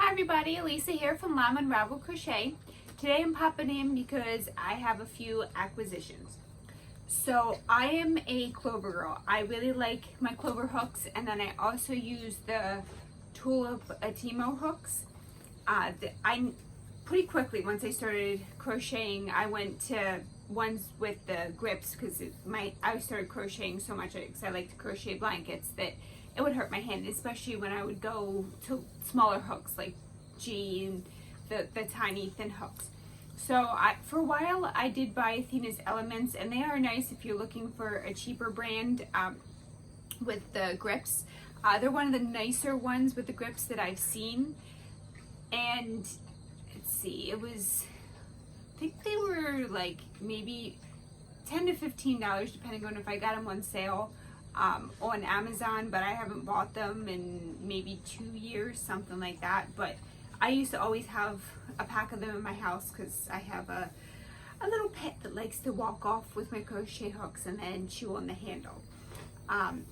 Hi everybody, Elisa here from Llama Unravel Crochet. Today I'm popping in because I have a few acquisitions. So I am a clover girl. I really like my clover hooks, and then I also use the Tulip Atimo hooks. I pretty quickly, once I started crocheting, I went to ones with the grips because I started crocheting so much because I like to crochet blankets that it would hurt my hand, especially when I would go to smaller hooks like G and the tiny thin hooks. So for a while I did buy Athena's Elements, and they are nice if you're looking for a cheaper brand with the grips. They're one of the nicer ones with the grips that I've seen. And let's see, I think they were like maybe $10 to $15 depending on if I got them on sale on Amazon, but I haven't bought them in maybe 2 years, something like that. But I used to always have a pack of them in my house because I have a little pet that likes to walk off with my crochet hooks and then chew on the handle, and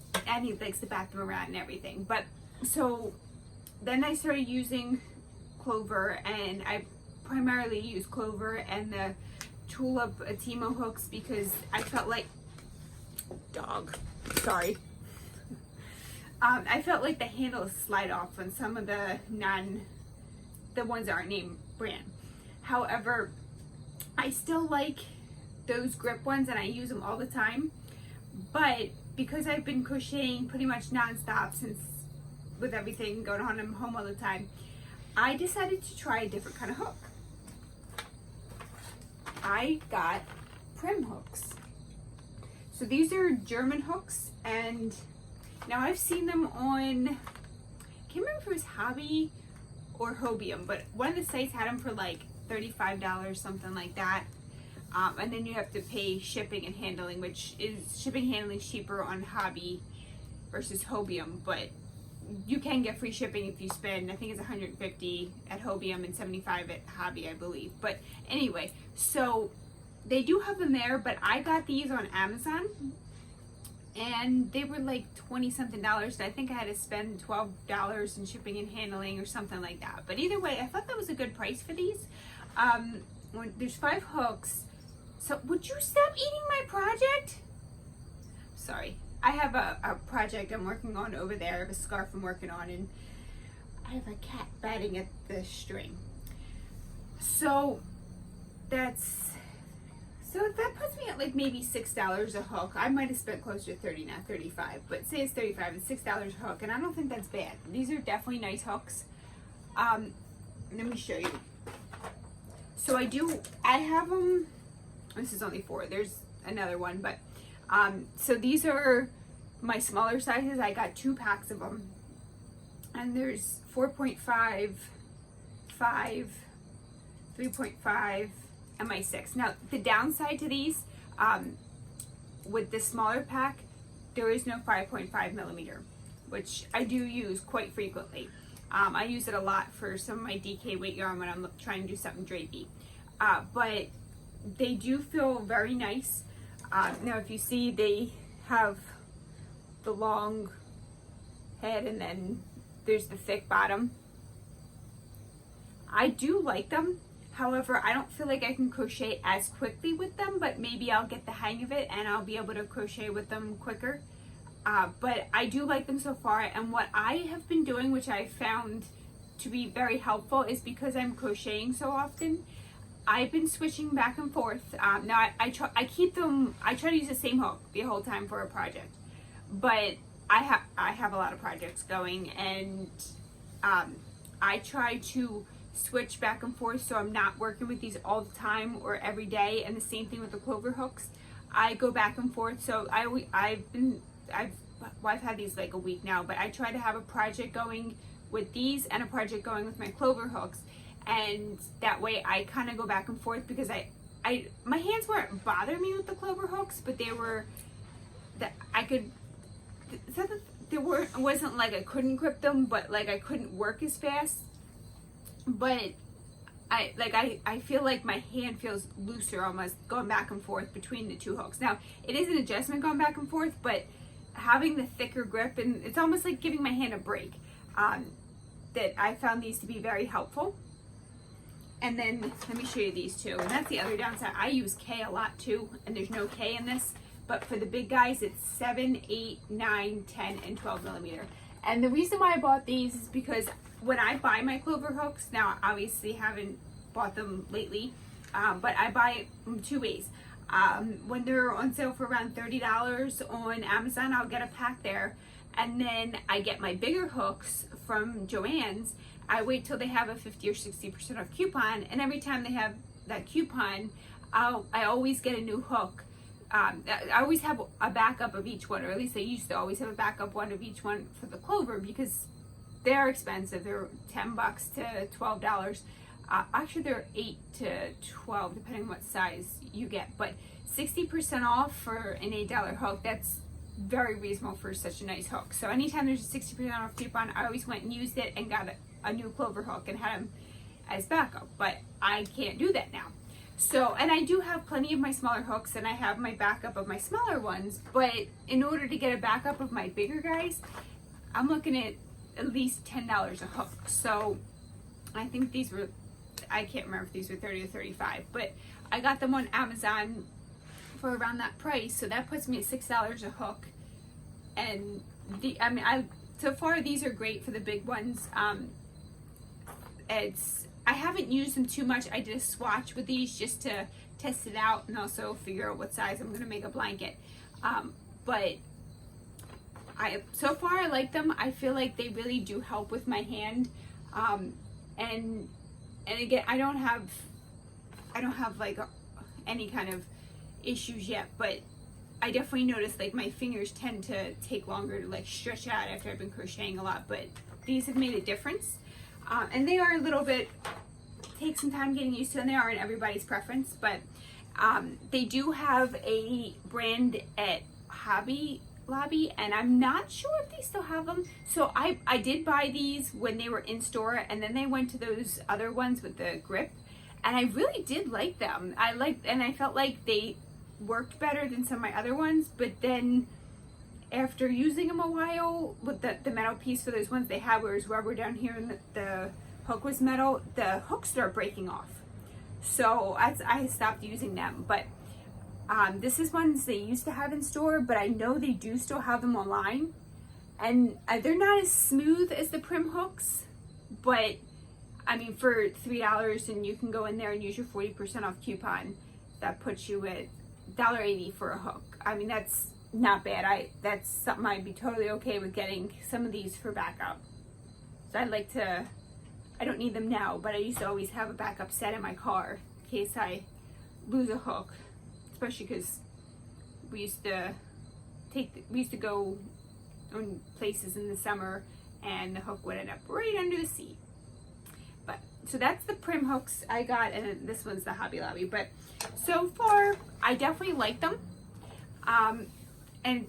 he likes to bat them around and everything. But so then I started using clover, and I primarily use clover and the Tulip Atimo hooks because I felt like I felt like the handles slide off on some of the ones that aren't named brand. However, I still like those grip ones and I use them all the time. But because I've been crocheting pretty much non-stop since, with everything going on, I'm home all the time, I decided to try a different kind of hook. I got Prymm hooks. So these are German hooks, and now I've seen them on, I can't remember if it was Hobby or Hobium, but one of the sites had them for like $35, something like that. And then you have to pay shipping and handling, which is shipping and handling cheaper on Hobby versus Hobium, but you can get free shipping if you spend, I think it's $150 at Hobium and $75 at Hobby, I believe. But anyway, so they do have them there, but I got these on Amazon and they were like 20 something dollars. I think I had to spend $12 in shipping and handling or something like that. But either way, I thought that was a good price for these. There's 5 hooks. So would you stop eating my project? Sorry. I have a project I'm working on over there. I have a scarf I'm working on, and I have a cat batting at the string. So that puts me at like maybe $6 a hook. I might have spent closer to 30, not 35, but say it's 35, it's $6 a hook, and I don't think that's bad. These are definitely nice hooks. Let me show you. So I have them, this is only 4, there's another one, but so these are my smaller sizes. I got 2 packs of them, and there's 4.5, 5, 3.5, and my 6. Now the downside to these, with this smaller pack, there is no 5.5 millimeter, which I do use quite frequently. I use it a lot for some of my DK weight yarn when I'm trying to do something drapey. But they do feel very nice. Now if you see, they have the long head and then there's the thick bottom. I do like them. However, I don't feel like I can crochet as quickly with them, but maybe I'll get the hang of it and I'll be able to crochet with them quicker. But I do like them so far, and what I have been doing, which I found to be very helpful, is because I'm crocheting so often, I've been switching back and forth. Now I try to use the same hook the whole time for a project, but I have a lot of projects going, and I try to switch back and forth so I'm not working with these all the time or every day. And the same thing with the clover hooks. I go back and forth. So I've had these like a week now, but I try to have a project going with these and a project going with my clover hooks, and that way I kind of go back and forth because my hands weren't bothering me with the clover hooks, but they were that I could. It wasn't like I couldn't grip them, but like I couldn't work as fast. But I feel like my hand feels looser almost going back and forth between the 2 hooks. Now it is an adjustment going back and forth, but having the thicker grip, and it's almost like giving my hand a break. that I found these to be very helpful. And then let me show you these two. And that's the other downside. I use K a lot too, and there's no K in this. But for the big guys, it's 7, 8, 9, 10, and 12 millimeter. And the reason why I bought these is because when I buy my clover hooks, now I obviously haven't bought them lately, but I buy them two ways. When they're on sale for around $30 on Amazon, I'll get a pack there. And then I get my bigger hooks from Joann's. I wait till they have a 50 or 60% off coupon, and every time they have that coupon, I always get a new hook. I always have a backup of each one, or at least I used to always have a backup one of each one for the clover, because they're expensive. They're $10 to $12. Actually, they're 8 to 12, depending on what size you get. But 60% off for an $8 hook, that's very reasonable for such a nice hook. So anytime there's a 60% off coupon, I always went and used it and got a new clover hook and had them as backup. But I can't do that now. So, and I do have plenty of my smaller hooks, and I have my backup of my smaller ones, but in order to get a backup of my bigger guys, I'm looking at least $10 a hook. So I think these were, I can't remember if these were 30 or 35, but I got them on Amazon for around that price, so that puts me at $6 a hook. And so far these are great for the big ones. I haven't used them too much. I did a swatch with these just to test it out and also figure out what size I'm going to make a blanket. But so far I like them. I feel like they really do help with my hand. And again, I don't have like any kind of issues yet, but I definitely noticed like my fingers tend to take longer to like stretch out after I've been crocheting a lot, but these have made a difference. And they are a little bit, take some time getting used to, and they aren't everybody's preference, but they do have a brand at Hobby Lobby, and I'm not sure if they still have them. So I did buy these when they were in store, and then they went to those other ones with the grip, and I really did like them. And I felt like they worked better than some of my other ones, but then after using them a while with the metal piece for those ones they had where it was rubber down here and the hook was metal, the hooks start breaking off. So I stopped using them. But this is ones they used to have in store, but I know they do still have them online. And they're not as smooth as the Prymm hooks, but I mean, for $3, and you can go in there and use your 40% off coupon, that puts you at $1.80 for a hook. I mean, that's not bad. That's something I'd be totally okay with getting some of these for backup. So I don't need them now, but I used to always have a backup set in my car in case I lose a hook, especially because we used to go on places in the summer and the hook would end up right under the seat. But so that's the Prymm hooks I got, and then this one's the Hobby Lobby. But so far I definitely like them. And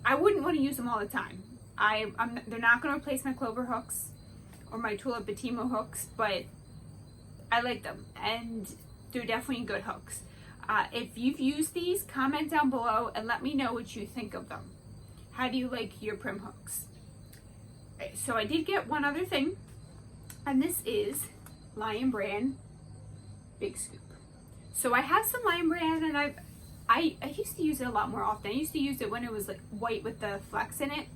I wouldn't want to use them all the time. They're not going to replace my clover hooks or my Tulip Batimo hooks, but I like them, and they're definitely good hooks. If you've used these, comment down below and let me know what you think of them. How do you like your Prymm hooks? So I did get one other thing, and this is Lion Brand Big Scoop. So I have some Lion Brand, and I used to use it a lot more often. I used to use it when it was like white with the flecks in it.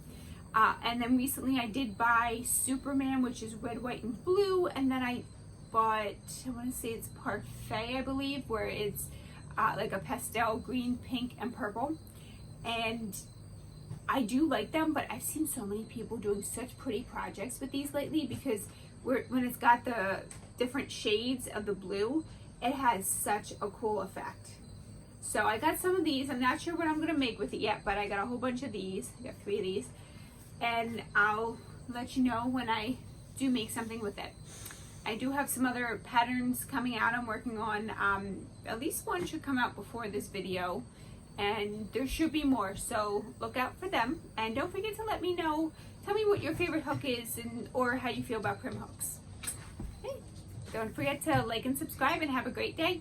And then recently I did buy Superman, which is red, white, and blue. And then I bought, I want to say it's Parfait, I believe, where it's like a pastel green, pink, and purple. And I do like them, but I've seen so many people doing such pretty projects with these lately, because when it's got the different shades of the blue, it has such a cool effect. So I got some of these. I'm not sure what I'm going to make with it yet, but I got a whole bunch of these. I got 3 of these. And I'll let you know when I do make something with it. I do have some other patterns coming out I'm working on. At least one should come out before this video. And there should be more, so look out for them. And don't forget to let me know. Tell me what your favorite hook is, or how you feel about Prymm hooks. Okay. Don't forget to like and subscribe, and have a great day.